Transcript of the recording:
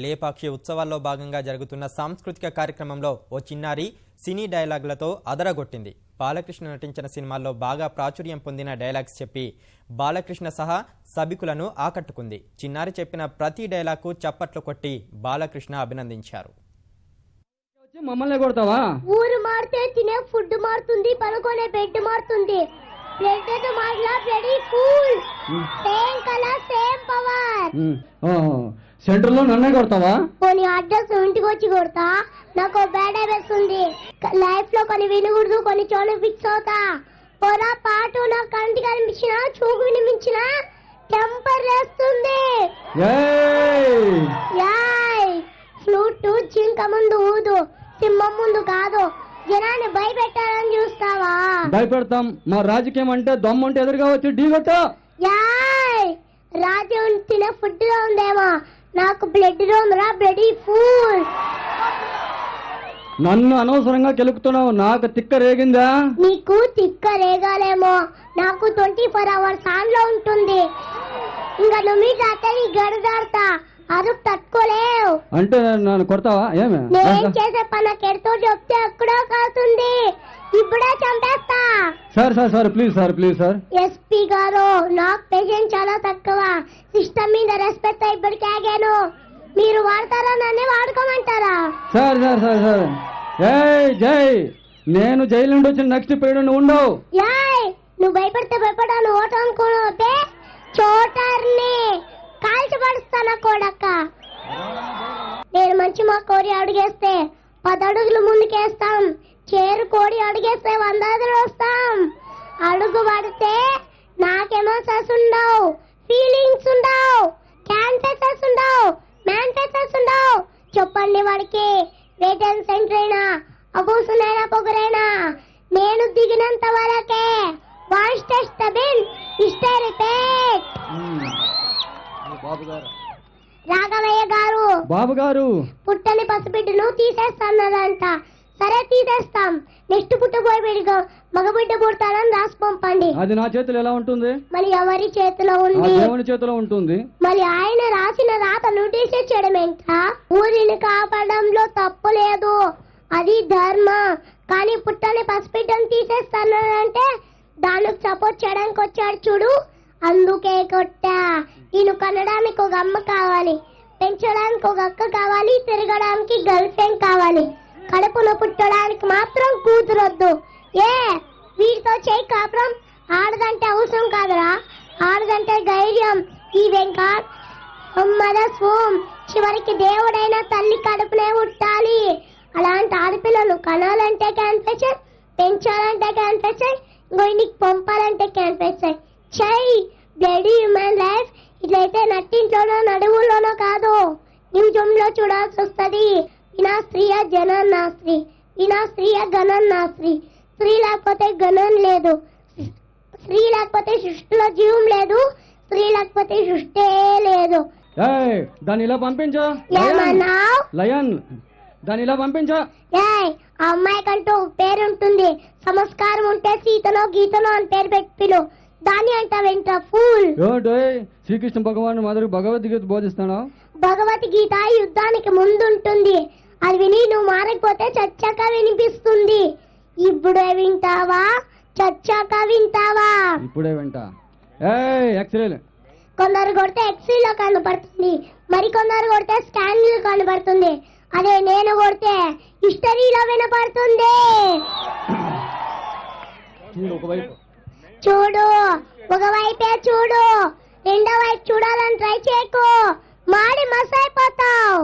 లేపాక్షి ఉత్సవాల్లో భాగంగా జరుగుతున్న సాంస్కృతిక కార్యక్రమంలో ఓ చిన్నారి సినీ డైలాగులతో అదరగొట్టింది. బాలకృష్ణ నటించిన సినిమాల్లో బాగా ప్రాచుర్యం పొందిన డైలాగ్స్ చెప్పి బాలకృష్ణ సహా సభికులను ఆకట్టుకుంది. చిన్నారి చెప్పిన ప్రతి డైలాగ్కు చప్పట్లు కొట్టి బాలకృష్ణ అభినందించారు. మమ్మల్ని కొడతావా? ఊరు మారితే తినే ఫుడ్ మారుతుంది, పనుకునే బెడ్ మారుతుంది. బ్లడ్ తో మాట్లా bloody full same colour same power. Centre లో నన్నే కొడతావా? కొన్ని అడ్రస్ ఇంటికి వచ్చి కొడతా. నాకు బ్యాడ్ హ్యాబిట్స్ ఉంది. లైఫ్ లో కొన్ని వినకూడదు, కొన్ని చోటు ఫిక్స్ అవుతా. పొరా పాటు నా కంటికి కనిపించిన చూపు వినిపించిన టెంపర్ వేస్తుంది. ఫ్లూట్ జింక ముందు ఊదు, సింహం ముందు కాదు. జనాన్ని భయపెట్టాలని చూస్తావా? భయపెడతాం. మా రాజకీయం అంటే దమ్ముంటే ఎదురుగా వచ్చి ఢీ కొట్టా. రాజ్యం తినే ఫుడ్ లో ఉందేమో, నాకు బ్లడ్ రోమ్ రా బ్లడీ ఫుల్. నన్ను అనవసరంగా కెలుకుతున్నావు. నాకు తిక్క రేగిందా? నీకు తిక్క రేగాలేమో, నాకు 24 hours ఆన్ లో ఉంటుంది. ఇంకా నువ్వు మీద నీ గడదాడతా, అరుపు తట్టుకోలేవు. అంటే నన్ను కొడతావా? ఏమే నేను చేసే పని కెడుతూ చెప్తే ఎక్కడో కాస్తుంది. ఇప్పుడే చంపేస్తా. Sir please sir. ఎస్పీ గారు, నాకు పేషెంట్ చాలా తక్కువ. సిస్టమ్ మీద రెస్పెక్ట్ ఇప్పటికే ఆగాను. మీరు వాడతారా, నన్ను వాడుకోమంటారా? సార్ జై నేను జైలు నుండి వచ్చిన నెక్స్ట్ పీరియడ్ ఉండవు. నువ్వు భయపడితే భయపడాను. ఓటు అనుకోతే చోటర్ని కాల్చి పడుస్తానా కొడక్క. నేను మంచి మా కోరి అడుగేస్తే 10 అడుగులు ముందుకేస్తాం. చేరు కోడి అడుగేస్తే 100 అడుగులు వస్తాం. అడుగు పడితే నాకెమోషన్స్ ఉండవు, ఫీలింగ్స్ ఉండవు, క్యాన్సర్స్ ఉండవు, మ్యాన్ఫెస్టర్స్ ఉండవు. చెప్పండి వాడికి వెయిట్ అండ్ సెంటర్ అయినా అబూసునైనా పొగరైనా నేను దిగినంత వరకే. వాన్స్ టెస్ట్ ద బిల్ ఇష్టే రిపీట్. రాఘవయ్య గారు, బాబు గారు, పుట్టని పసిబిడ్డను తీసేస్తానంట. సరే తీసేస్తాం. నెక్స్ట్ పుట్టబోయే బిడ్డగా మగబిడ్డ పుడతానని రాసి పంపండి. అది నా చేతిలో ఎలా ఉంటుంది? మరి ఎవరి చేతిలో ఉంది? దేవుని చేతిలో ఉంటుంది. మరి ఆయన రాసిన రాతను తీసేయడం ఏంటా? ఊరిని కాపాడంలో తప్పు లేదు, అది ధర్మం. కానీ పుట్టని పసిబిడ్డను తీసేస్తానంటే దానికి సపోర్ట్ చేయడానికి వచ్చాడు చూడు, అందుకే కొట్టా. ఈయన కనడానికి ఒక అమ్మ కావాలి, పెంచడానికి ఒక అక్క కావాలి, తిరగడానికి గర్ల్ ఫ్రెండ్ కావాలి. కడుపున పుట్టడానికి మాత్రం కూతురొద్దు. వీటితో చేయి కాపురం. ఆడదంటే అవసరం కాదురా, ఆడదంటే ధైర్యం. ఈ వెంకట్ మదర్స్ హోమ్. చివరికి దేవుడైన తల్లి కడుపునే పుట్టాలి. అలాంటి ఆడపిల్లలు కనాలంటే క్యాన్ఫెషన్, పెంచాలంటే క్యాన్ఫెషన్, ఇంటికి పంపాలంటే క్యాన్ఫెషన్. చై బ్లడీ హ్యూమన్ లైఫ్. ఇట్లయితే నట్టింట్లోనో నడువుల్లోనో కాదు, నిమిషంలో చూడాల్సి వస్తుంది. వినా స్త్రీయ జనం నా స్త్రీ, వినా స్త్రీయ గణం నా స్త్రీ. స్త్రీ లేకపోతే గణం లేదు, స్త్రీ లేకపోతే సృష్టిలో జీవం లేదు, స్త్రీ లేకపోతే సృష్టి లేదు. దాన్ని ఇలా పంపించా. ఏమన్నావు? లయన్, దాన్ని ఇలా పంపించా. ఆ అమ్మాయికంటూ పేరుంటుంది, సంస్కారం ఉంటే సీతలో గీతలో అని పేరు పెట్టి దాన్ని అంటావేంట ఫూల్. శ్రీకృష్ణ భగవాన్ మాదిరి భగవద్గీత బోధిస్తాను. భగవద్గీత యుద్ధానికి ముందుంటుంది. అది విని నువ్వు మారకపోతే చచ్చాక వినిపిస్తుంది. ఇప్పుడే వింటావా, చచ్చాక వింటావా? ఇప్పుడే వింటా. ఎక్స్రేలు కొందరు కొడితే ఎక్స్రేలో కనబడుతుంది, మరి కొందరు కొడితే స్కాన్ లో కనబడుతుంది. అదే నేను కొడితే హిస్టరీలో వినపడుతుంది. చూడు, ఒకవైపే చూడు, రెండో వైపు చూడాలని ట్రై చేయకు, మాడి మస్ అయిపోతావు.